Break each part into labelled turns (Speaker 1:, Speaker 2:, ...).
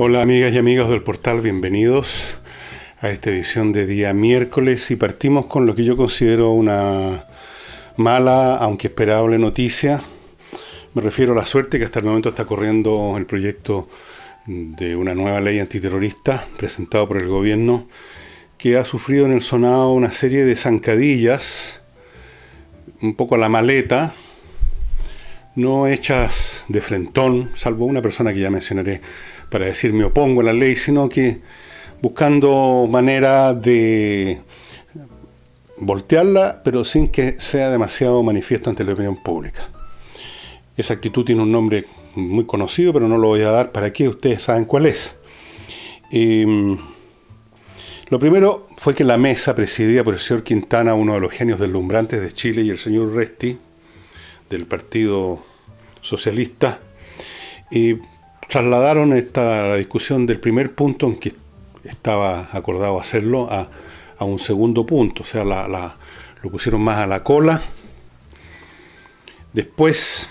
Speaker 1: Hola amigas y amigos del portal, bienvenidos a esta edición de día miércoles y partimos con lo que yo considero una mala, aunque esperable noticia. Me refiero a la suerte que hasta el momento está corriendo el proyecto de una nueva ley antiterrorista presentado por el gobierno, que ha sufrido en el Senado una serie de zancadillas, un poco a la maleta, no hechas de frentón, salvo una persona que ya mencionaré para decir me opongo a la ley, sino que buscando manera de voltearla, pero sin que sea demasiado manifiesto ante la opinión pública. Esa actitud tiene un nombre muy conocido, pero no lo voy a dar para que ustedes saben cuál es. Lo primero fue que la mesa, presidida por el señor Quintana, uno de los genios deslumbrantes de Chile, y el señor Resti, del Partido Socialista, trasladaron la discusión del primer punto en que estaba acordado hacerlo a un segundo punto, o sea, lo pusieron más a la cola. Después,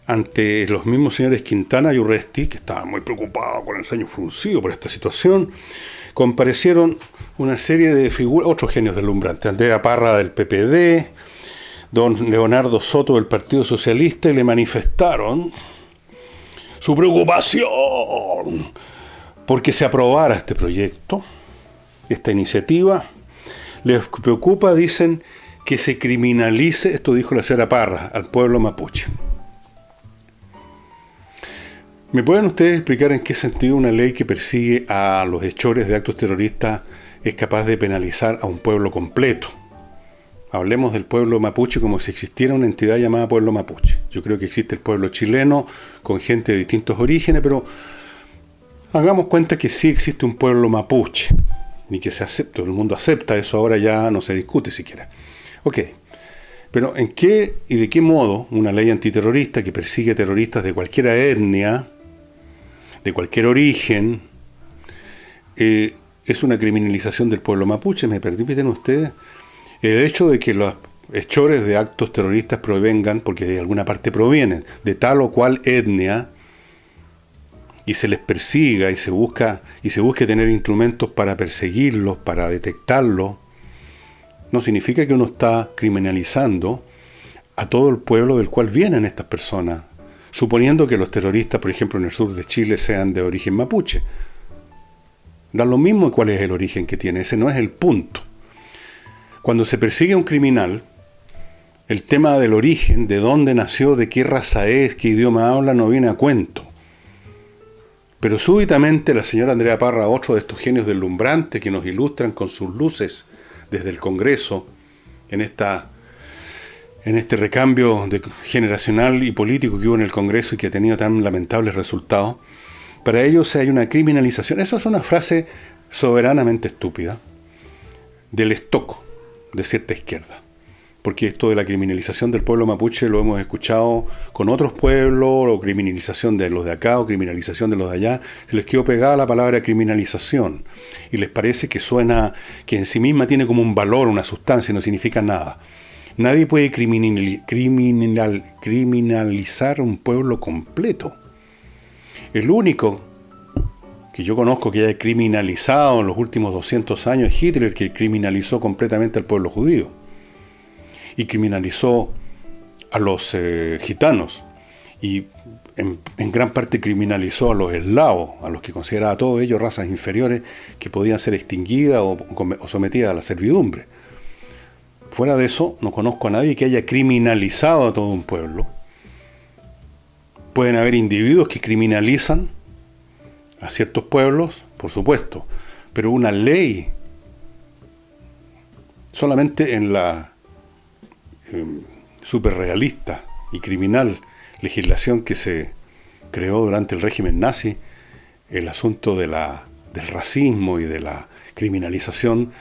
Speaker 1: ante los mismos señores Quintana y Urresti, que estaban muy preocupados con el ceño fruncido por esta situación, comparecieron una serie de figuras, otros genios deslumbrantes, Andrea Parra del PPD, don Leonardo Soto del Partido Socialista, y le manifestaron su preocupación porque se aprobara este proyecto, esta iniciativa. Les preocupa, dicen, que se criminalice, esto dijo la señora Parra, al pueblo mapuche. ¿Me pueden ustedes explicar en qué sentido una ley que persigue a los hechores de actos terroristas es capaz de penalizar a un pueblo completo? Hablemos del pueblo mapuche como si existiera una entidad llamada pueblo mapuche. Yo creo que existe el pueblo chileno con gente de distintos orígenes, pero hagamos cuenta que sí existe un pueblo mapuche y que se acepta, todo el mundo acepta eso, ahora ya no se discute siquiera. Ok, pero ¿en qué y de qué modo una ley antiterrorista que persigue a terroristas de cualquier etnia, de cualquier origen, es una criminalización del pueblo mapuche? ¿Me permiten ustedes? El hecho de que los hechores de actos terroristas provengan, porque de alguna parte provienen, de tal o cual etnia, y se les persiga y se busque tener instrumentos para perseguirlos, para detectarlos, no significa que uno está criminalizando a todo el pueblo del cual vienen estas personas, suponiendo que los terroristas, por ejemplo, en el sur de Chile sean de origen mapuche. Da lo mismo cuál es el origen que tiene, ese no es el punto. Cuando se persigue a un criminal, el tema del origen, de dónde nació, de qué raza es, qué idioma habla, no viene a cuento. Pero súbitamente la señora Andrea Parra, otro de estos genios deslumbrantes que nos ilustran con sus luces desde el Congreso, en este recambio generacional y político que hubo en el Congreso y que ha tenido tan lamentables resultados, para ellos hay una criminalización. Eso es una frase soberanamente estúpida, del estoco de cierta izquierda, porque esto de la criminalización del pueblo mapuche lo hemos escuchado con otros pueblos, o criminalización de los de acá, o criminalización de los de allá. Se les quedó pegada la palabra criminalización y les parece que suena, que en sí misma tiene como un valor, una sustancia, y no significa nada. Nadie puede criminalizar un pueblo completo. El único que yo conozco que haya criminalizado en los últimos 200 años es Hitler, que criminalizó completamente al pueblo judío y criminalizó a los gitanos y en gran parte criminalizó a los eslavos, a los que consideraba a todos ellos razas inferiores que podían ser extinguidas o sometidas a la servidumbre. Fuera de eso, no conozco a nadie que haya criminalizado a todo un pueblo. Pueden haber individuos que criminalizan a ciertos pueblos, por supuesto, pero una ley solamente en la superrealista y criminal legislación que se creó durante el régimen nazi, el asunto del racismo y de la criminalización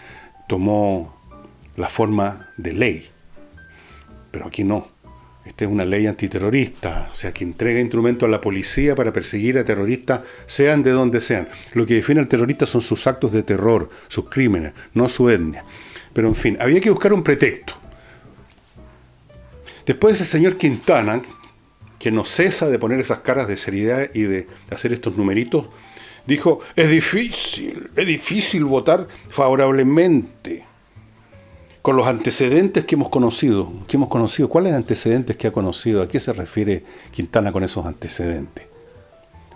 Speaker 1: tomó la forma de ley. Pero aquí no. Esta es una ley antiterrorista, o sea, que entrega instrumentos a la policía para perseguir a terroristas, sean de donde sean. Lo que define al terrorista son sus actos de terror, sus crímenes, no su etnia. Pero en fin, había que buscar un pretexto. Después ese señor Quintana, que no cesa de poner esas caras de seriedad y de hacer estos numeritos, dijo, es difícil votar favorablemente con los antecedentes que hemos conocido. ¿Cuáles antecedentes que ha conocido? ¿A qué se refiere Quintana con esos antecedentes?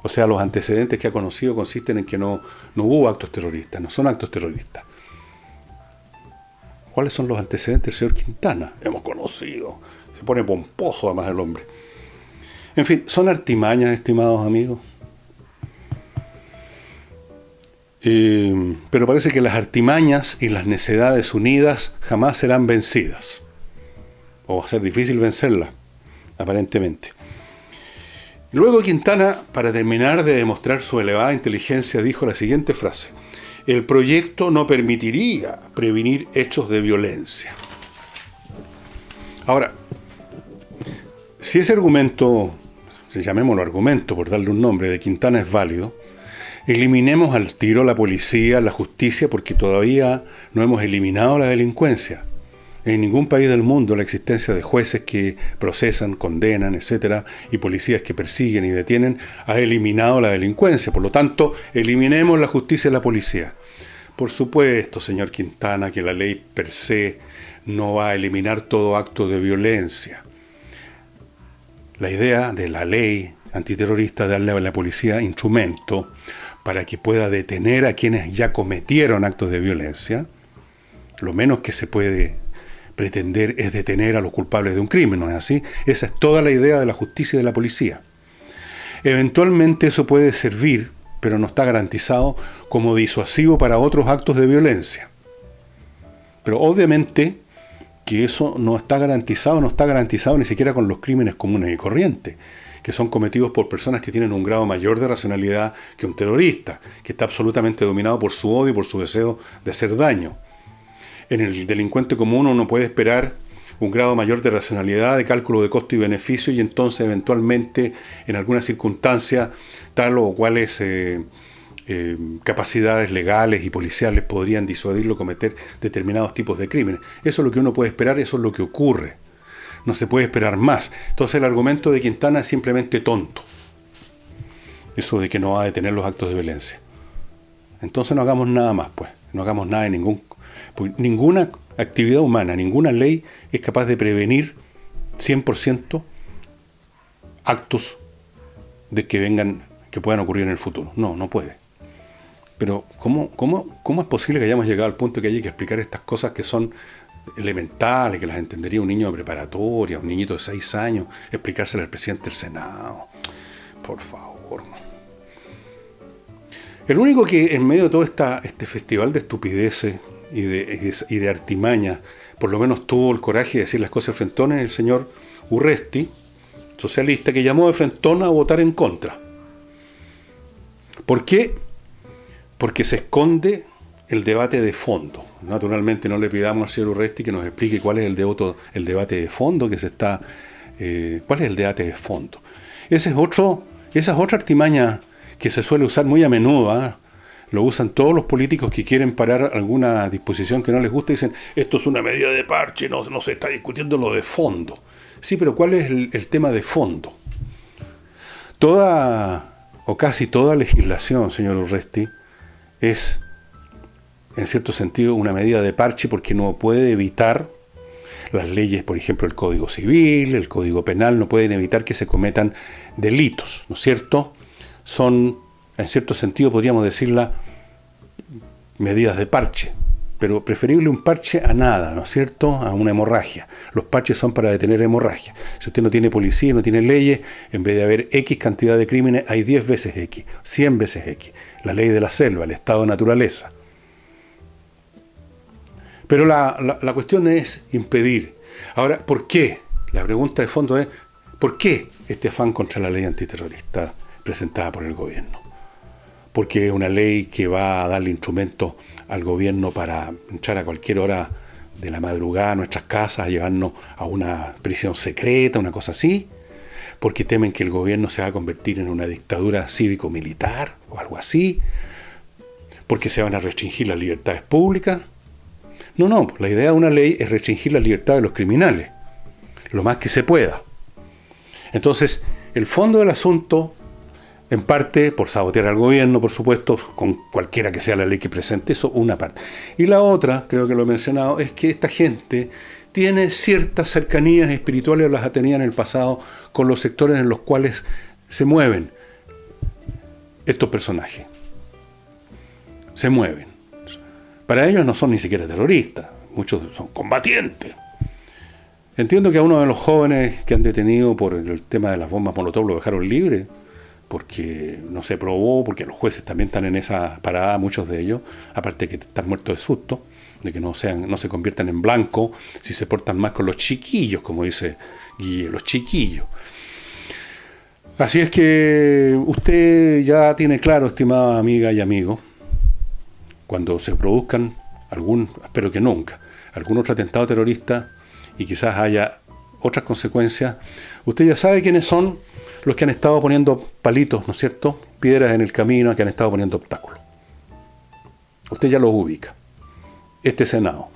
Speaker 1: O sea, los antecedentes que ha conocido consisten en que no hubo actos terroristas, no son actos terroristas. ¿Cuáles son los antecedentes del señor Quintana? Hemos conocido. Se pone pomposo además el hombre. En fin, son artimañas, estimados amigos. Pero parece que las artimañas y las necedades unidas jamás serán vencidas. O va a ser difícil vencerlas, aparentemente. Luego Quintana, para terminar de demostrar su elevada inteligencia, dijo la siguiente frase: el proyecto no permitiría prevenir hechos de violencia. Ahora, si ese argumento, llamémoslo argumento por darle un nombre, de Quintana es válido, eliminemos al tiro la policía, la justicia, porque todavía no hemos eliminado la delincuencia. En ningún país del mundo la existencia de jueces que procesan, condenan, etcétera, y policías que persiguen y detienen ha eliminado la delincuencia. Por lo tanto, eliminemos la justicia y la policía. Por supuesto, señor Quintana, que la ley per se no va a eliminar todo acto de violencia. La idea de la ley antiterrorista es darle a la policía instrumento para que pueda detener a quienes ya cometieron actos de violencia. Lo menos que se puede pretender es detener a los culpables de un crimen, ¿no es así? Esa es toda la idea de la justicia y de la policía. Eventualmente eso puede servir, pero no está garantizado, como disuasivo para otros actos de violencia. Pero obviamente que eso no está garantizado ni siquiera con los crímenes comunes y corrientes, que son cometidos por personas que tienen un grado mayor de racionalidad que un terrorista, que está absolutamente dominado por su odio y por su deseo de hacer daño. En el delincuente común uno puede esperar un grado mayor de racionalidad, de cálculo de costo y beneficio, y entonces eventualmente en alguna circunstancia tal o cuales capacidades legales y policiales podrían disuadirlo cometer determinados tipos de crímenes. Eso es lo que uno puede esperar, eso es lo que ocurre. No se puede esperar más. Entonces el argumento de Quintana es simplemente tonto. Eso de que no va a detener los actos de violencia. Entonces no hagamos nada más, pues. No hagamos nada de ninguna actividad humana, ninguna ley es capaz de prevenir 100% actos de que puedan ocurrir en el futuro. No puede. Pero ¿cómo es posible que hayamos llegado al punto que haya que explicar estas cosas que son elementales, que las entendería un niño de preparatoria, un niñito de 6 años, explicárselas al presidente del Senado? Por favor. El único que en medio de todo este festival de estupideces y de artimañas, por lo menos tuvo el coraje de decir las cosas frentones, es el señor Urresti, socialista, que llamó de frentón a votar en contra. ¿Por qué? Porque se esconde el debate de fondo. Naturalmente no le pidamos al señor Urresti que nos explique cuál es el debate de fondo que se está... ¿cuál es el debate de fondo? Esa es otra artimaña que se suele usar muy a menudo, ¿eh? Lo usan todos los políticos que quieren parar alguna disposición que no les gusta y dicen, esto es una medida de parche, no se está discutiendo lo de fondo. Sí, pero ¿cuál es el tema de fondo? Toda, o casi toda legislación, señor Urresti, es, en cierto sentido, una medida de parche porque no puede evitar las leyes, por ejemplo, el Código Civil, el Código Penal, no pueden evitar que se cometan delitos, ¿no es cierto? Son, en cierto sentido, podríamos decirla, medidas de parche, pero preferible un parche a nada, ¿no es cierto?, a una hemorragia. Los parches son para detener hemorragia. Si usted no tiene policía, no tiene leyes, en vez de haber X cantidad de crímenes, hay 10 veces X, 100 veces X. La ley de la selva, el estado de naturaleza. Pero la cuestión es impedir. Ahora, ¿por qué? La pregunta de fondo es, ¿por qué este afán contra la ley antiterrorista presentada por el gobierno? Porque es una ley que va a darle instrumentos al gobierno para entrar a cualquier hora de la madrugada a nuestras casas, a llevarnos a una prisión secreta, una cosa así, porque temen que el gobierno se va a convertir en una dictadura cívico-militar o algo así, porque se van a restringir las libertades públicas. No, la idea de una ley es restringir la libertad de los criminales, lo más que se pueda. Entonces, el fondo del asunto, en parte por sabotear al gobierno, por supuesto, con cualquiera que sea la ley que presente, eso una parte. Y la otra, creo que lo he mencionado, es que esta gente tiene ciertas cercanías espirituales, las ha tenido en el pasado, con los sectores en los cuales se mueven estos personajes. Se mueven. Para ellos no son ni siquiera terroristas, muchos son combatientes. Entiendo que a uno de los jóvenes que han detenido por el tema de las bombas Molotov lo dejaron libre, porque no se probó, porque los jueces también están en esa parada, muchos de ellos, aparte de que están muertos de susto, de que no se conviertan en blanco si se portan mal con los chiquillos, como dice Guille, los chiquillos. Así es que usted ya tiene claro, estimada amiga y amigo, cuando se produzcan espero que nunca, algún otro atentado terrorista y quizás haya otras consecuencias, usted ya sabe quiénes son los que han estado poniendo palitos, ¿no es cierto?, piedras en el camino, que han estado poniendo obstáculos. Usted ya los ubica. Este Senado,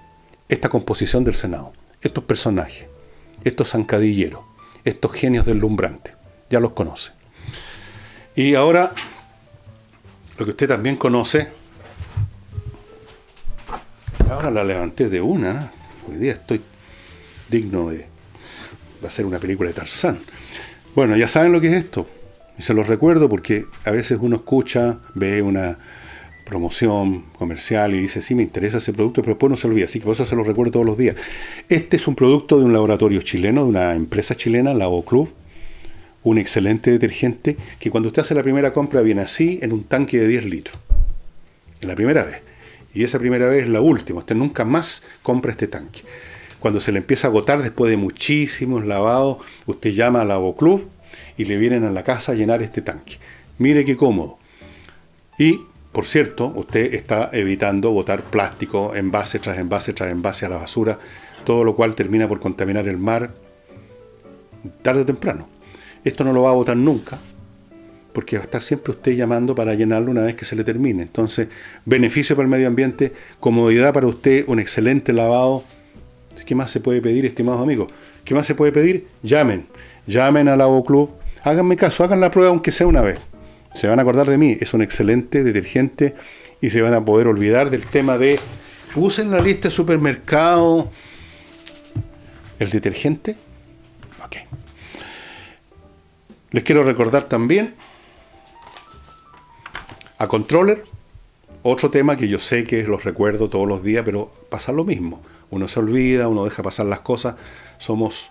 Speaker 1: esta composición del Senado, estos personajes, estos zancadilleros, estos genios deslumbrantes, ya los conoce. Y ahora, lo que usted también conoce, ahora la levanté de una, hoy día estoy digno de hacer una película de Tarzán. Bueno, ya saben lo que es esto, y se los recuerdo porque a veces uno escucha, ve una promoción comercial y dice, sí, me interesa ese producto, pero después no se olvida, así que por eso se los recuerdo todos los días. Este es un producto de un laboratorio chileno, de una empresa chilena, Lavoclub, un excelente detergente que cuando usted hace la primera compra viene así, en un tanque de 10 litros. Es la primera vez. Y esa primera vez es la última, usted nunca más compra este tanque. Cuando se le empieza a agotar después de muchísimos lavados, usted llama a Lavoclub y le vienen a la casa a llenar este tanque. Mire qué cómodo. Y, por cierto, usted está evitando botar plástico, envase tras envase tras envase a la basura, todo lo cual termina por contaminar el mar tarde o temprano. Esto no lo va a botar nunca, porque va a estar siempre usted llamando para llenarlo una vez que se le termine. Entonces, beneficio para el medio ambiente, comodidad para usted, un excelente lavado. ¿Qué más se puede pedir, estimados amigos? ¿Qué más se puede pedir? Llamen a Lavoclub, háganme caso, hagan la prueba aunque sea una vez. Se van a acordar de mí, es un excelente detergente y se van a poder olvidar del tema de usen la lista de supermercado. ¿El detergente? Ok. Les quiero recordar también a Controller, otro tema que yo sé que los recuerdo todos los días, pero pasa lo mismo. Uno se olvida, uno deja pasar las cosas. Somos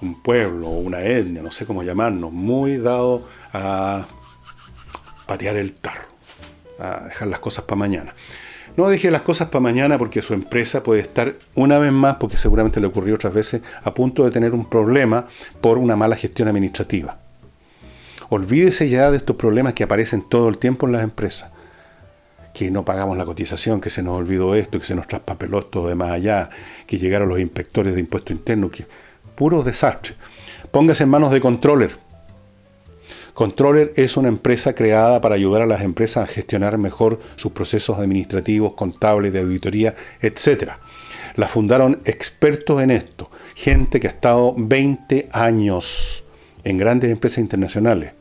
Speaker 1: un pueblo o una etnia, no sé cómo llamarnos, muy dado a patear el tarro, a dejar las cosas para mañana. No deje las cosas para mañana porque su empresa puede estar una vez más, porque seguramente le ocurrió otras veces, a punto de tener un problema por una mala gestión administrativa. Olvídese ya de estos problemas que aparecen todo el tiempo en las empresas. Que no pagamos la cotización, que se nos olvidó esto, que se nos traspapeló esto de más allá, que llegaron los inspectores de impuesto interno, que puro desastre. Póngase en manos de Controller. Controller es una empresa creada para ayudar a las empresas a gestionar mejor sus procesos administrativos, contables, de auditoría, etc. La fundaron expertos en esto, gente que ha estado 20 años en grandes empresas internacionales.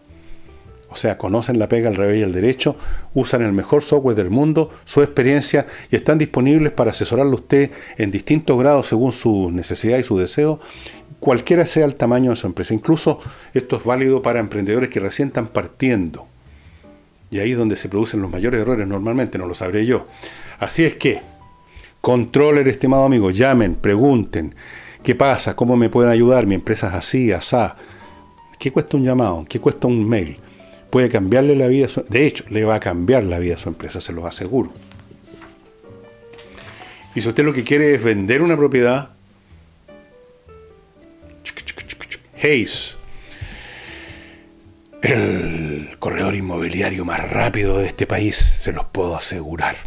Speaker 1: O sea, conocen la pega al revés y al derecho, usan el mejor software del mundo, su experiencia, y están disponibles para asesorarle a usted en distintos grados según sus necesidades y sus deseos, cualquiera sea el tamaño de su empresa. Incluso esto es válido para emprendedores que recién están partiendo. Y ahí es donde se producen los mayores errores normalmente, no lo sabré yo. Así es que, Controller, estimado amigo, llamen, pregunten, ¿qué pasa? ¿Cómo me pueden ayudar? Mi empresa es así, asá. ¿Qué cuesta un llamado? ¿Qué cuesta un mail? Puede cambiarle la vida, de hecho, le va a cambiar la vida a su empresa, se lo aseguro. Y si usted lo que quiere es vender una propiedad, Hayes, el corredor inmobiliario más rápido de este país, se los puedo asegurar.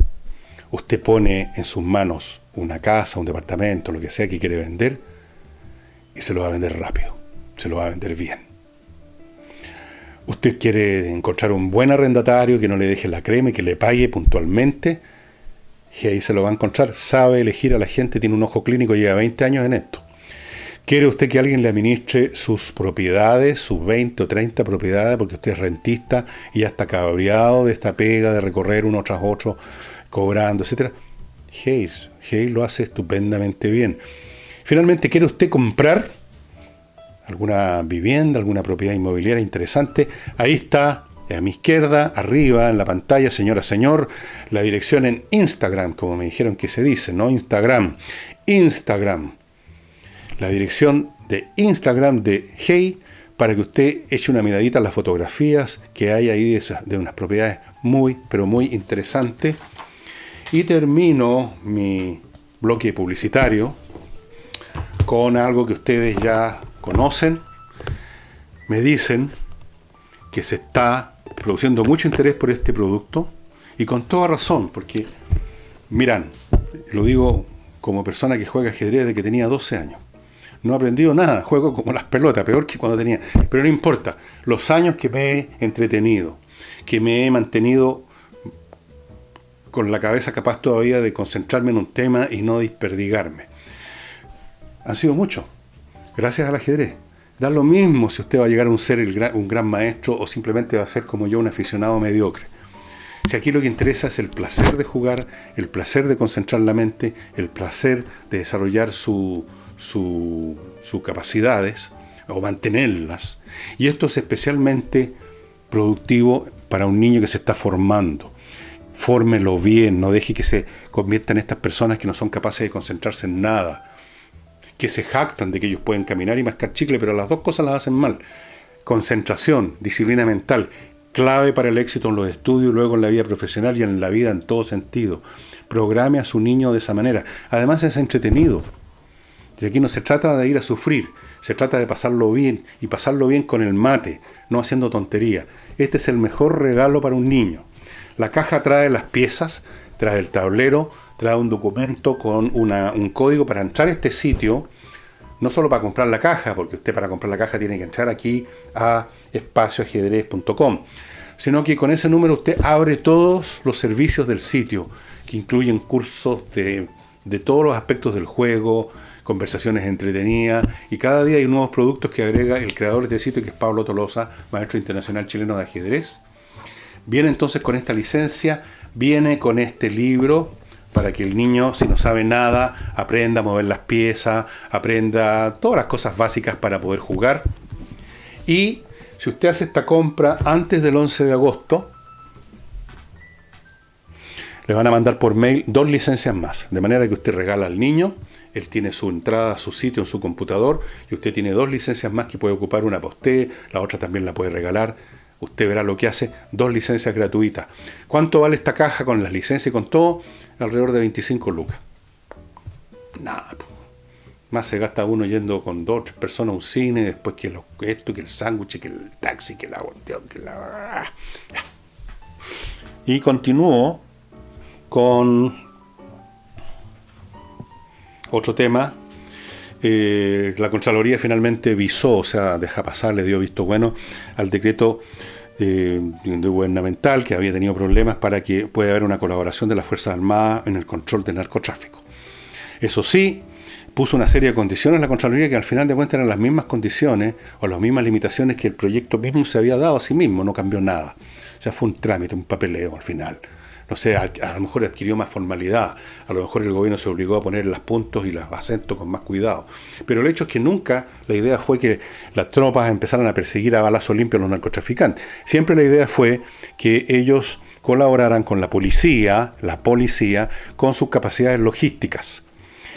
Speaker 1: Usted pone en sus manos una casa, un departamento, lo que sea que quiere vender, y se lo va a vender rápido, se lo va a vender bien. Usted quiere encontrar un buen arrendatario que no le deje la crema y que le pague puntualmente, y ahí se lo va a encontrar. Sabe elegir a la gente, tiene un ojo clínico, lleva 20 años en esto. ¿Quiere usted que alguien le administre sus propiedades, sus 20 o 30 propiedades, porque usted es rentista y ya está cabreado de esta pega de recorrer uno tras otro, cobrando, etcétera? Hayes lo hace estupendamente bien. Finalmente, ¿quiere usted comprar alguna vivienda, alguna propiedad inmobiliaria interesante? Ahí está, a mi izquierda, arriba en la pantalla, señora, señor, la dirección en Instagram, como me dijeron que se dice, ¿no? Instagram. La dirección de Instagram de Hey, para que usted eche una miradita a las fotografías que hay ahí de unas propiedades muy, pero muy interesantes. Y termino mi bloque publicitario con algo que ustedes ya conocen. Me dicen que se está produciendo mucho interés por este producto, y con toda razón, porque, miran, lo digo como persona que juega ajedrez desde que tenía 12 años. No he aprendido nada, juego como las pelotas, peor que cuando tenía. Pero no importa, los años que me he entretenido, que me he mantenido con la cabeza capaz todavía de concentrarme en un tema y no desperdigarme, han sido muchos, gracias al ajedrez. Da lo mismo si usted va a llegar a ser un gran maestro o simplemente va a ser como yo, un aficionado mediocre. Si aquí lo que interesa es el placer de jugar, el placer de concentrar la mente, el placer de desarrollar sus capacidades o mantenerlas. Y esto es especialmente productivo para un niño que se está formando. Fórmelo bien, no deje que se convierta en estas personas que no son capaces de concentrarse en nada, que se jactan de que ellos pueden caminar y mascar chicle, pero las dos cosas las hacen mal. Concentración, disciplina mental, clave para el éxito en los estudios, luego en la vida profesional y en la vida en todo sentido. Programe a su niño de esa manera. Además es entretenido. Y aquí no se trata de ir a sufrir, se trata de pasarlo bien, y pasarlo bien con el mate, no haciendo tontería. Este es el mejor regalo para un niño. La caja trae las piezas, trae el tablero, trae un documento con un código para entrar a este sitio, no solo para comprar la caja, porque usted para comprar la caja tiene que entrar aquí a espacioajedrez.com, sino que con ese número usted abre todos los servicios del sitio, que incluyen cursos de todos los aspectos del juego, conversaciones entretenidas, y cada día hay nuevos productos que agrega el creador de este sitio, que es Pablo Tolosa, maestro internacional chileno de ajedrez. Viene entonces con esta licencia, viene con este libro, para que el niño, si no sabe nada, aprenda a mover las piezas, aprenda todas las cosas básicas para poder jugar. Y si usted hace esta compra antes del 11 de agosto, le van a mandar por mail 2 licencias más, de manera que usted regala al niño, él tiene su entrada a su sitio en su computador, y usted tiene 2 licencias más que puede ocupar, una para usted, la otra también la puede regalar. Usted verá lo que hace, 2 licencias gratuitas. ¿Cuánto vale esta caja con las licencias y con todo? Alrededor de 25 lucas. Nada, más se gasta uno yendo con 2 o 3 personas a un cine, después que esto, que el sándwich, que el taxi, que la cuestión, que la... Y continúo con otro tema. La Contraloría finalmente visó, o sea, deja pasar, le dio visto bueno al decreto gubernamental que había tenido problemas para que pueda haber una colaboración de las Fuerzas Armadas en el control del narcotráfico. Eso sí, puso una serie de condiciones la Contraloría que al final de cuentas eran las mismas condiciones o las mismas limitaciones que el proyecto mismo se había dado a sí mismo, no cambió nada. O sea, fue un trámite, un papeleo al final. No sé, a lo mejor adquirió más formalidad, a lo mejor el gobierno se obligó a poner los puntos y los acentos con más cuidado. Pero el hecho es que nunca la idea fue que las tropas empezaran a perseguir a balazo limpio a los narcotraficantes. Siempre la idea fue que ellos colaboraran con la policía, con sus capacidades logísticas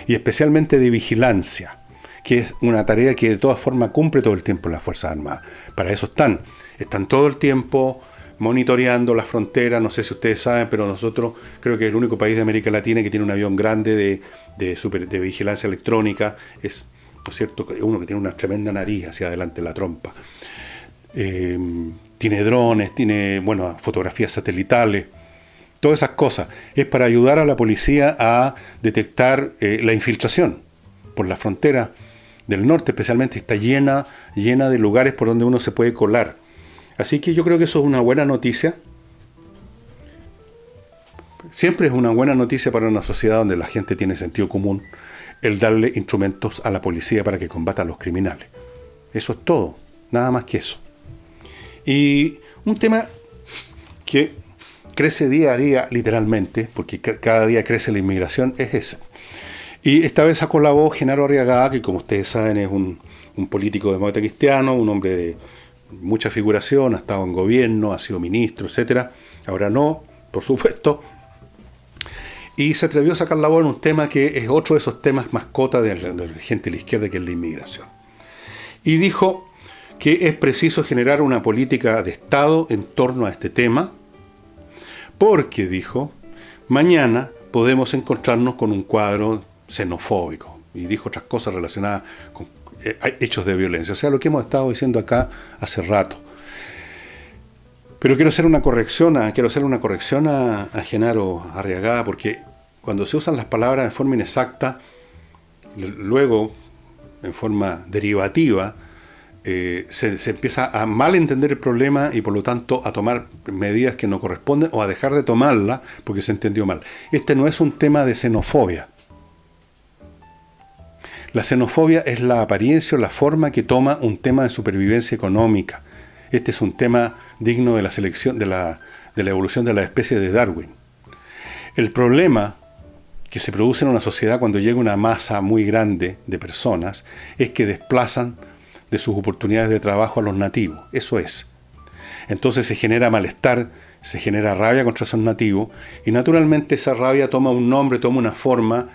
Speaker 1: y especialmente de vigilancia, que es una tarea que de todas formas cumple todo el tiempo las Fuerzas Armadas. Para eso están todo el tiempo monitoreando las fronteras. No sé si ustedes saben, pero nosotros creo que es el único país de América Latina que tiene un avión grande de vigilancia electrónica. Es, ¿no es cierto?, uno que tiene una tremenda nariz hacia adelante, la trompa. Tiene drones, tiene, fotografías satelitales. Todas esas cosas. Es para ayudar a la policía a detectar la infiltración por la frontera del norte, especialmente. Está llena de lugares por donde uno se puede colar. Así que yo creo que eso es una buena noticia. Siempre es una buena noticia para una sociedad donde la gente tiene sentido común. el darle instrumentos a la policía para que combata a los criminales. Eso es todo, nada más que eso. Y un tema que crece día a día, literalmente, porque cada día crece la inmigración, es ese. Y esta vez sacó la voz Genaro Arriagada, que como ustedes saben es un político demócrata cristiano, un hombre de mucha figuración, ha estado en gobierno, ha sido ministro, etcétera. Ahora no, por supuesto. Y se atrevió a sacar la voz en un tema que es otro de esos temas mascota de la gente de la izquierda, que es la inmigración. Y dijo que es preciso generar una política de Estado en torno a este tema, porque, dijo, mañana podemos encontrarnos con un cuadro xenofóbico. Y dijo otras cosas relacionadas con hechos de violencia. O sea, lo que hemos estado diciendo acá hace rato. Pero quiero hacer una corrección a Genaro Arriagada, porque cuando se usan las palabras de forma inexacta, luego, en forma derivativa, se empieza a mal entender el problema y por lo tanto a tomar medidas que no corresponden o a dejar de tomarla porque se entendió mal. Este no es un tema de xenofobia. La xenofobia es la apariencia o la forma que toma un tema de supervivencia económica. Este es un tema digno de la selección, de la evolución de la especie de Darwin. El problema que se produce en una sociedad cuando llega una masa muy grande de personas es que desplazan de sus oportunidades de trabajo a los nativos. Eso es. Entonces se genera malestar, se genera rabia contra esos nativos y naturalmente esa rabia toma un nombre, toma una forma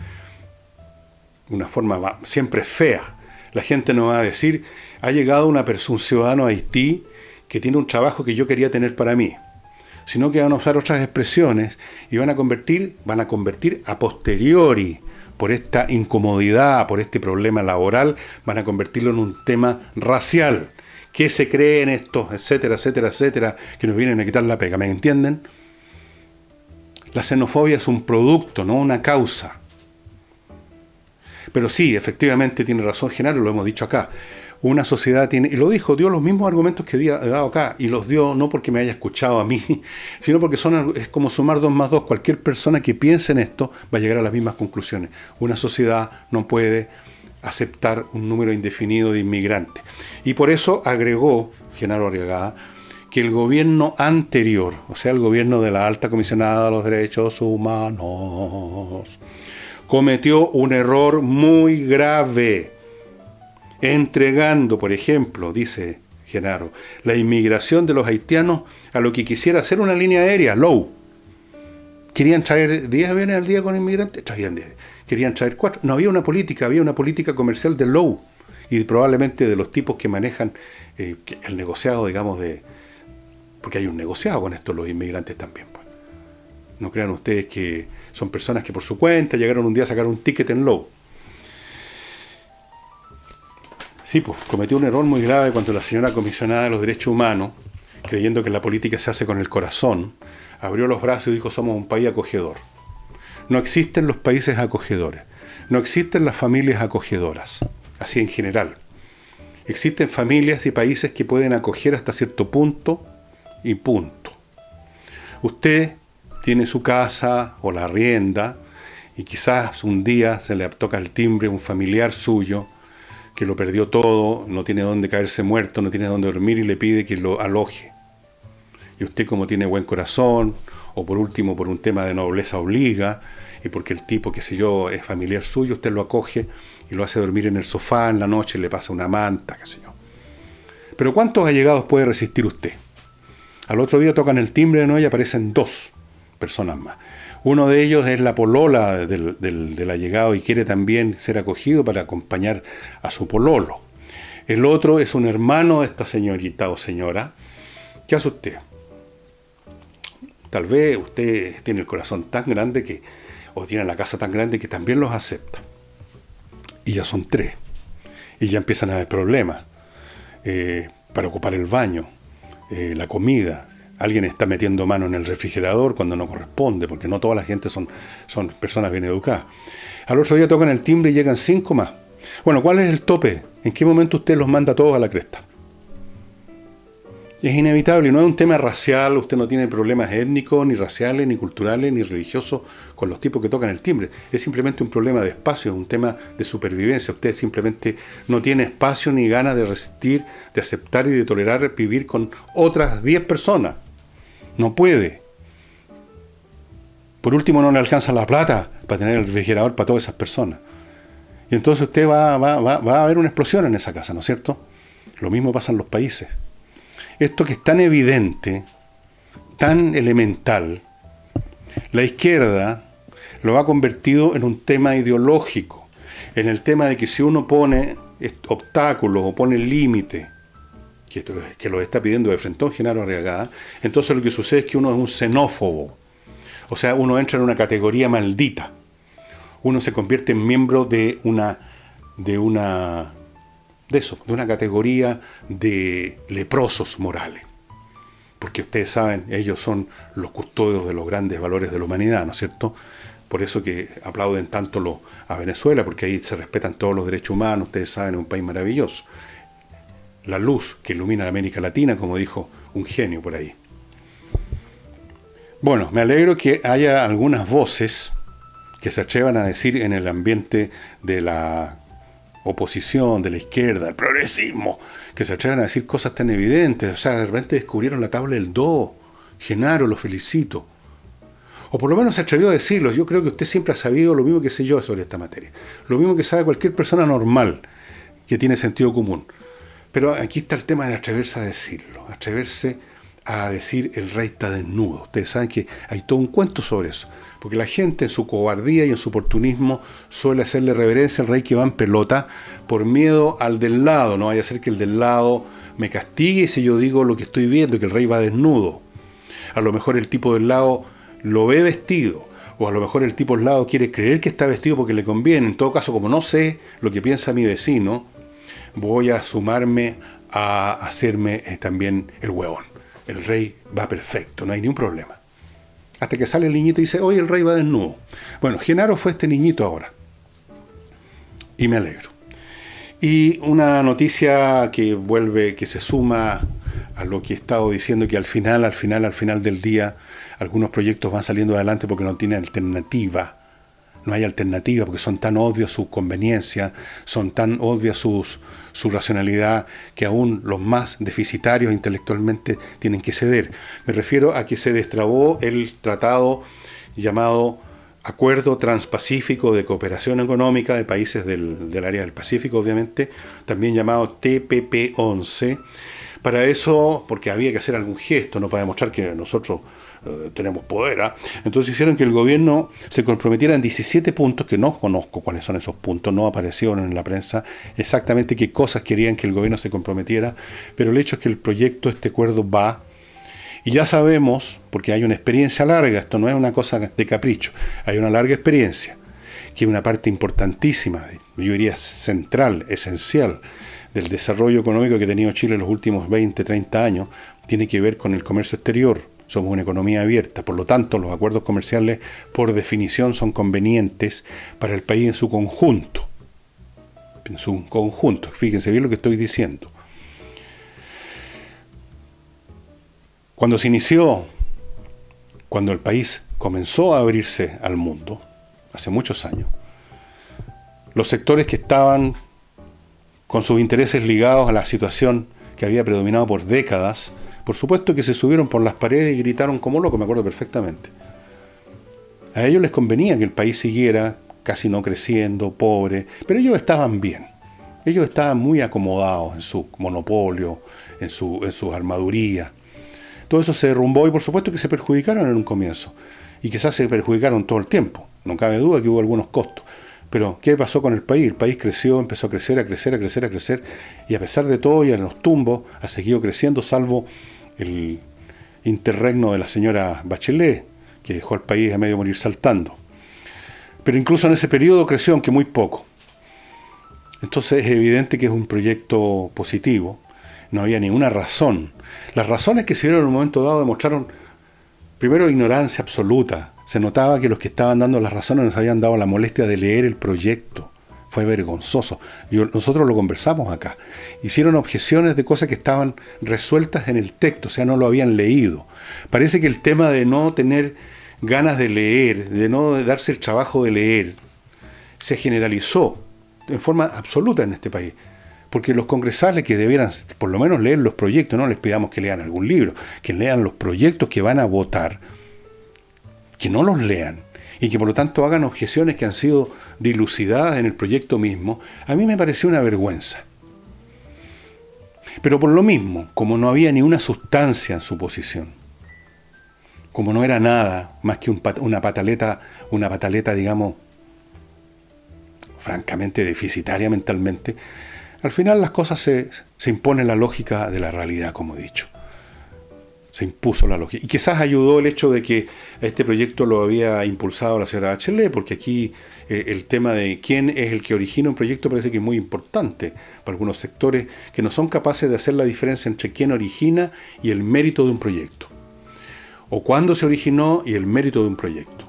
Speaker 1: siempre fea. La gente no va a decir, ha llegado un ciudadano a Haití que tiene un trabajo que yo quería tener para mí, sino que van a usar otras expresiones y van a convertir a posteriori, por esta incomodidad, por este problema laboral, van a convertirlo en un tema racial. ¿Qué se creen estos? Etcétera, etcétera, etcétera, que nos vienen a quitar la pega. ¿Me entienden? La xenofobia es un producto, no una causa. Pero sí, efectivamente tiene razón Genaro, lo hemos dicho acá. Una sociedad tiene, y lo dijo, dio los mismos argumentos que he dado acá, y los dio no porque me haya escuchado a mí, sino porque es como sumar 2 más 2. Cualquier persona que piense en esto va a llegar a las mismas conclusiones. Una sociedad no puede aceptar un número indefinido de inmigrantes. Y por eso agregó Genaro Arriagada que el gobierno anterior, o sea, el gobierno de la Alta Comisionada de los Derechos Humanos, cometió un error muy grave, entregando, por ejemplo, dice Genaro, la inmigración de los haitianos a lo que quisiera hacer una línea aérea, LOW. Querían traer 10 aviones al día con inmigrantes, traían 10. Querían traer 4. No había una política comercial de LOW y probablemente de los tipos que manejan el negociado, digamos, porque hay un negociado con esto, los inmigrantes también. Pues. No crean ustedes que son personas que por su cuenta llegaron un día a sacar un ticket en LOW. Sí, pues cometió un error muy grave cuando la señora comisionada de los derechos humanos, creyendo que la política se hace con el corazón, abrió los brazos y dijo, somos un país acogedor. No existen los países acogedores, no existen las familias acogedoras, así en general. Existen familias y países que pueden acoger hasta cierto punto y punto. Usted tiene su casa o la arrienda y quizás un día se le toca el timbre a un familiar suyo que lo perdió todo, no tiene dónde caerse muerto, no tiene dónde dormir y le pide que lo aloje. Y usted, como tiene buen corazón, o por último por un tema de nobleza obliga, y porque el tipo, qué sé yo, es familiar suyo, usted lo acoge y lo hace dormir en el sofá en la noche, le pasa una manta, qué sé yo. Pero ¿cuántos allegados puede resistir usted? Al otro día tocan el timbre, ¿no? Y aparecen 2 personas más. Uno de ellos es la polola del allegado y quiere también ser acogido para acompañar a su pololo. El otro es un hermano de esta señorita o señora. ¿Qué hace usted? Tal vez usted tiene el corazón tan grande o tiene la casa tan grande que también los acepta. Y ya son 3. Y ya empiezan a haber problemas para ocupar el baño, la comida. Alguien está metiendo mano en el refrigerador cuando no corresponde, porque no toda la gente son personas bien educadas. Al otro día tocan el timbre y llegan 5 más. Bueno, ¿cuál es el tope? ¿En qué momento usted los manda a todos a la cresta? Es inevitable, no es un tema racial, usted no tiene problemas étnicos, ni raciales, ni culturales, ni religiosos con los tipos que tocan el timbre. Es simplemente un problema de espacio, es un tema de supervivencia. Usted simplemente no tiene espacio ni ganas de resistir, de aceptar y de tolerar vivir con otras 10 personas. No puede. Por último, no le alcanza la plata para tener el refrigerador para todas esas personas. Y entonces usted va a haber una explosión en esa casa, ¿no es cierto? Lo mismo pasa en los países. Esto que es tan evidente, tan elemental, la izquierda lo ha convertido en un tema ideológico, en el tema de que si uno pone obstáculos o pone límites, que lo está pidiendo de frente Genaro Arriagada, entonces lo que sucede es que uno es un xenófobo, o sea, uno entra en una categoría maldita, uno se convierte en miembro de una categoría de leprosos morales. Porque ustedes saben, ellos son los custodios de los grandes valores de la humanidad, ¿no es cierto? Por eso que aplauden tanto a Venezuela, porque ahí se respetan todos los derechos humanos, ustedes saben, es un país maravilloso. La luz que ilumina la América Latina, como dijo un genio por ahí. Bueno, me alegro que haya algunas voces que se atrevan a decir en el ambiente de la oposición, de la izquierda, el progresismo, que se atrevan a decir cosas tan evidentes. O sea, de repente descubrieron la tabla del Do. Genaro, lo felicito. O por lo menos se atrevió a decirlo. Yo creo que usted siempre ha sabido lo mismo que sé yo sobre esta materia. Lo mismo que sabe cualquier persona normal que tiene sentido común. Pero aquí está el tema de atreverse a decirlo. Atreverse a decir el rey está desnudo. Ustedes saben que hay todo un cuento sobre eso. Porque la gente en su cobardía y en su oportunismo suele hacerle reverencia al rey que va en pelota por miedo al del lado. No vaya a ser que el del lado me castigue si yo digo lo que estoy viendo, que el rey va desnudo. A lo mejor el tipo del lado lo ve vestido. O a lo mejor el tipo del lado quiere creer que está vestido porque le conviene. En todo caso, como no sé lo que piensa mi vecino, voy a sumarme a hacerme también el huevón. El rey va perfecto, no hay ni un problema. Hasta que sale el niñito y dice, oye, el rey va desnudo. Bueno, Genaro fue este niñito ahora. Y me alegro. Y una noticia que se suma a lo que he estado diciendo, que al final del día, algunos proyectos van saliendo adelante porque no tienen alternativa. No hay alternativa porque son tan obvios sus conveniencias, son tan obvias su racionalidad, que aún los más deficitarios intelectualmente tienen que ceder. Me refiero a que se destrabó el tratado llamado Acuerdo Transpacífico de Cooperación Económica de países del área del Pacífico, obviamente, también llamado TPP-11. Para eso, porque había que hacer algún gesto, no para demostrar que nosotros tenemos poder, ¿eh? Entonces hicieron que el gobierno se comprometiera en 17 puntos, que no conozco cuáles son esos puntos, no aparecieron en la prensa exactamente qué cosas querían que el gobierno se comprometiera, pero el hecho es que el proyecto, este acuerdo va, y ya sabemos, porque hay una experiencia larga, esto no es una cosa de capricho, hay una larga experiencia, que es una parte importantísima, yo diría central, esencial, del desarrollo económico que ha tenido Chile en los últimos 20, 30 años, tiene que ver con el comercio exterior. Somos una economía abierta, por lo tanto los acuerdos comerciales por definición son convenientes para el país en su conjunto. En su conjunto, fíjense bien lo que estoy diciendo. Cuando se inició, cuando el país comenzó a abrirse al mundo, hace muchos años, los sectores que estaban con sus intereses ligados a la situación que había predominado por décadas, por supuesto que se subieron por las paredes y gritaron como locos, me acuerdo perfectamente. A ellos les convenía que el país siguiera casi no creciendo, pobre, pero ellos estaban bien. Ellos estaban muy acomodados en su monopolio, en sus armadurías. Todo eso se derrumbó y por supuesto que se perjudicaron en un comienzo. Y quizás se perjudicaron todo el tiempo. No cabe duda que hubo algunos costos. Pero, ¿qué pasó con el país? El país creció, empezó a crecer, y a pesar de todo y a los tumbos, ha seguido creciendo, salvo el interregno de la señora Bachelet, que dejó al país a medio morir saltando. Pero incluso en ese periodo creció, aunque muy poco. Entonces es evidente que es un proyecto positivo, no había ninguna razón. Las razones que se dieron en un momento dado demostraron, primero, ignorancia absoluta. Se notaba que los que estaban dando las razones nos habían dado la molestia de leer el proyecto. fue vergonzoso. Nosotros lo conversamos acá. Hicieron objeciones de cosas que estaban resueltas en el texto, o sea, no lo habían leído. Parece que el tema de no tener ganas de leer, de no darse el trabajo de leer, se generalizó en forma absoluta en este país. Porque los congresales que debieran por lo menos leer los proyectos, no les pidamos que lean algún libro, que lean los proyectos que van a votar, que no los lean, y que por lo tanto hagan objeciones que han sido dilucidadas en el proyecto mismo, a mí me pareció una vergüenza. Pero por lo mismo, como no había ni una sustancia en su posición, como no era nada más que una pataleta, digamos, francamente deficitaria mentalmente, al final las cosas se impone la lógica de la realidad, como he dicho. Se impuso la lógica. Y quizás ayudó el hecho de que este proyecto lo había impulsado la señora Bachelet, porque aquí el tema de quién es el que origina un proyecto parece que es muy importante para algunos sectores que no son capaces de hacer la diferencia entre quién origina y el mérito de un proyecto. O cuándo se originó y el mérito de un proyecto.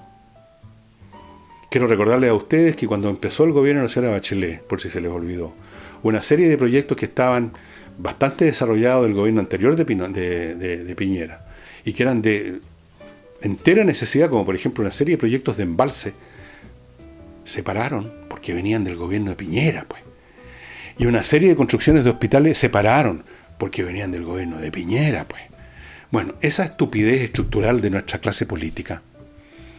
Speaker 1: Quiero recordarles a ustedes que cuando empezó el gobierno de la señora Bachelet, por si se les olvidó, una serie de proyectos que estaban bastante desarrollados del gobierno anterior de Piñera y que eran de entera necesidad, como por ejemplo una serie de proyectos de embalse, se pararon porque venían del gobierno de Piñera, pues. Y una serie de construcciones de hospitales se pararon porque venían del gobierno de Piñera, pues. Bueno, esa estupidez estructural de nuestra clase política,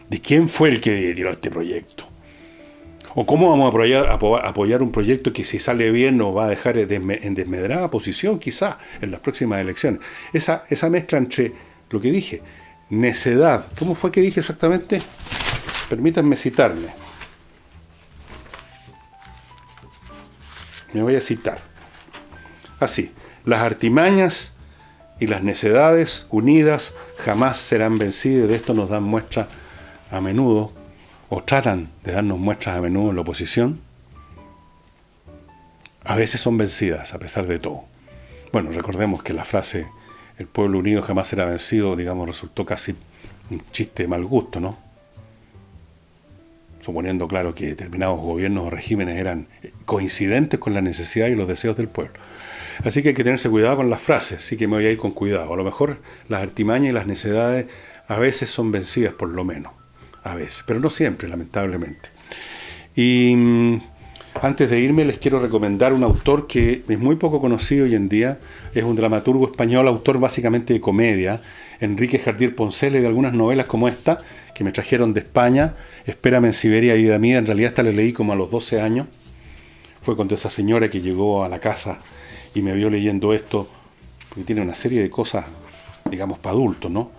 Speaker 1: ¿de quién fue el que tiró este proyecto? ¿O cómo vamos a apoyar un proyecto que si sale bien nos va a dejar en desmedrada posición quizás en las próximas elecciones? Esa mezcla entre lo que dije, necedad, ¿cómo fue que dije exactamente? Permítanme citarme. Me voy a citar. Así, las artimañas y las necedades unidas jamás serán vencidas. De esto nos dan muestra a menudo, o tratan de darnos muestras a menudo en la oposición. A veces son vencidas, a pesar de todo. Bueno, recordemos que la frase "el pueblo unido jamás será vencido", digamos, resultó casi un chiste de mal gusto, ¿no? Suponiendo, claro, que determinados gobiernos o regímenes eran coincidentes con la necesidad y los deseos del pueblo. Así que hay que tenerse cuidado con las frases, sí que me voy a ir con cuidado. A lo mejor las artimañas y las necedades a veces son vencidas, por lo menos. A veces, pero no siempre, lamentablemente. Y antes de irme les quiero recomendar un autor que es muy poco conocido hoy en día. Es un dramaturgo español, autor básicamente de comedia, Enrique Jardiel Poncela, y de algunas novelas como esta, que me trajeron de España, Espérame en Siberia, vida mía. En realidad esta la leí como a los 12 años. Fue cuando esa señora que llegó a la casa y me vio leyendo esto, porque tiene una serie de cosas, digamos, para adultos, ¿no?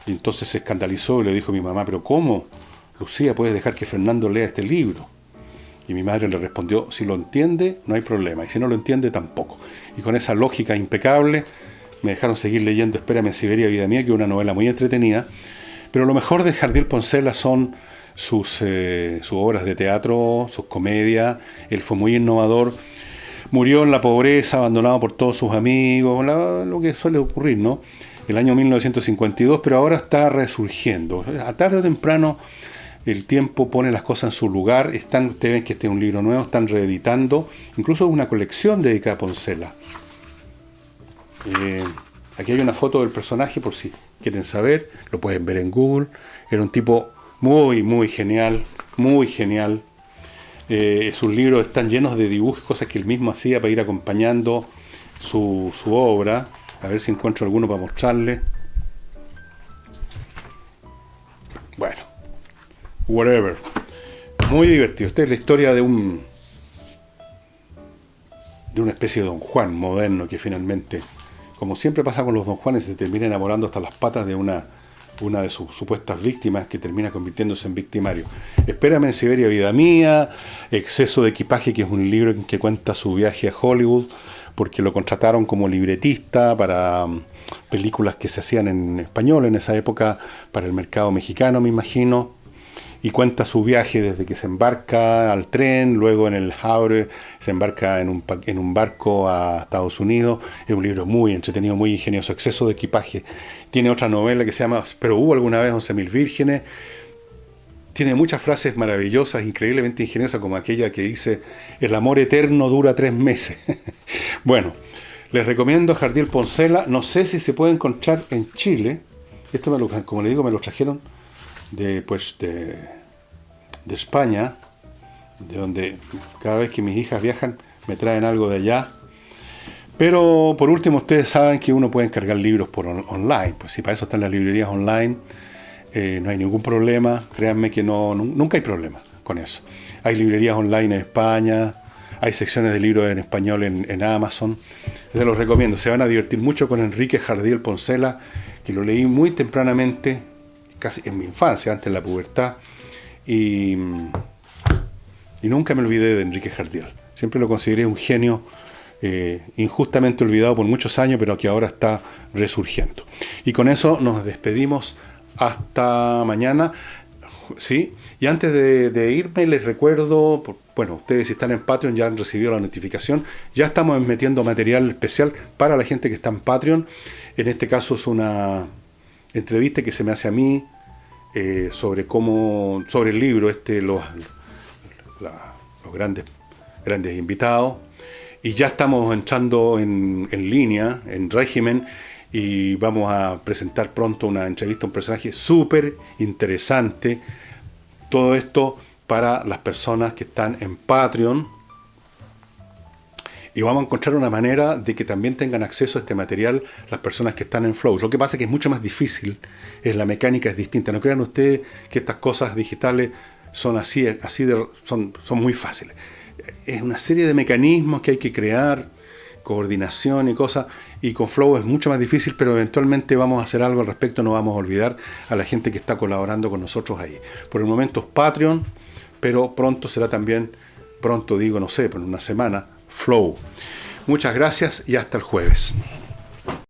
Speaker 1: Y entonces se escandalizó y le dijo a mi mamá: "¿Pero cómo, Lucía, puedes dejar que Fernando lea este libro?" Y mi madre le respondió: "Si lo entiende, no hay problema, y si no lo entiende, tampoco." Y con esa lógica impecable me dejaron seguir leyendo Espérame en Siberia, vida mía, que es una novela muy entretenida. Pero lo mejor de Jardiel Poncela son sus obras de teatro, sus comedias. Él fue muy innovador. Murió en la pobreza, abandonado por todos sus amigos, lo que suele ocurrir, ¿no? El año 1952, pero ahora está resurgiendo. A tarde o temprano el tiempo pone las cosas en su lugar. Ustedes ven que este es un libro nuevo, están reeditando, incluso una colección dedicada a Poncela. Aquí hay una foto del personaje, por si quieren saber, lo pueden ver en Google. Era un tipo muy, muy genial, muy genial. Sus libros están llenos de dibujos, cosas que él mismo hacía para ir acompañando su obra. A ver si encuentro alguno para mostrarle. Bueno, whatever. Muy divertido. Esta es la historia de una especie de Don Juan moderno que finalmente, como siempre pasa con los Don Juanes, se termina enamorando hasta las patas de una de sus supuestas víctimas, que termina convirtiéndose en victimario. Espérame en Siberia, vida mía. Exceso de equipaje, que es un libro en que cuenta su viaje a Hollywood, porque lo contrataron como libretista para películas que se hacían en español en esa época, para el mercado mexicano, me imagino. Y cuenta su viaje desde que se embarca al tren, luego en el Havre, se embarca en un barco a Estados Unidos. Es un libro muy entretenido, muy ingenioso. Exceso de equipaje. Tiene otra novela que se llama "Pero hubo alguna vez 11.000 vírgenes", tiene muchas frases maravillosas, increíblemente ingeniosas, como aquella que dice, el amor eterno dura 3 meses. Bueno, les recomiendo Jardiel Poncela. No sé si se puede encontrar en Chile. Esto, como le digo, me lo trajeron de España, de donde cada vez que mis hijas viajan me traen algo de allá. Pero por último, ustedes saben que uno puede encargar libros por online. Pues si para eso están las librerías online, no hay ningún problema. Créanme que nunca hay problema con eso. Hay librerías online en España, hay secciones de libros en español en Amazon. Les los recomiendo. Se van a divertir mucho con Enrique Jardiel Poncela, que lo leí muy tempranamente, casi en mi infancia, antes de la pubertad, y nunca me olvidé de Enrique Jardiel. Siempre lo consideré un genio injustamente olvidado por muchos años, pero que ahora está resurgiendo. Y con eso nos despedimos hasta mañana. ¿Sí? Y antes de irme, les recuerdo, bueno, ustedes si están en Patreon ya han recibido la notificación, ya estamos metiendo material especial para la gente que está en Patreon. En este caso es una entrevista que se me hace a mí sobre el libro, los grandes invitados. Y ya estamos entrando en línea, en régimen, y vamos a presentar pronto una entrevista a un personaje súper interesante. Todo esto para las personas que están en Patreon. Y vamos a encontrar una manera de que también tengan acceso a este material las personas que están en Flow. Lo que pasa es que es mucho más difícil, la mecánica es distinta. No crean ustedes que estas cosas digitales son son muy fáciles. Es una serie de mecanismos que hay que crear, coordinación y cosas, y con Flow es mucho más difícil, pero eventualmente vamos a hacer algo al respecto. No vamos a olvidar a la gente que está colaborando con nosotros ahí. Por el momento es Patreon, pero pronto será también, no sé, por una semana, Flow. Muchas gracias y hasta el jueves.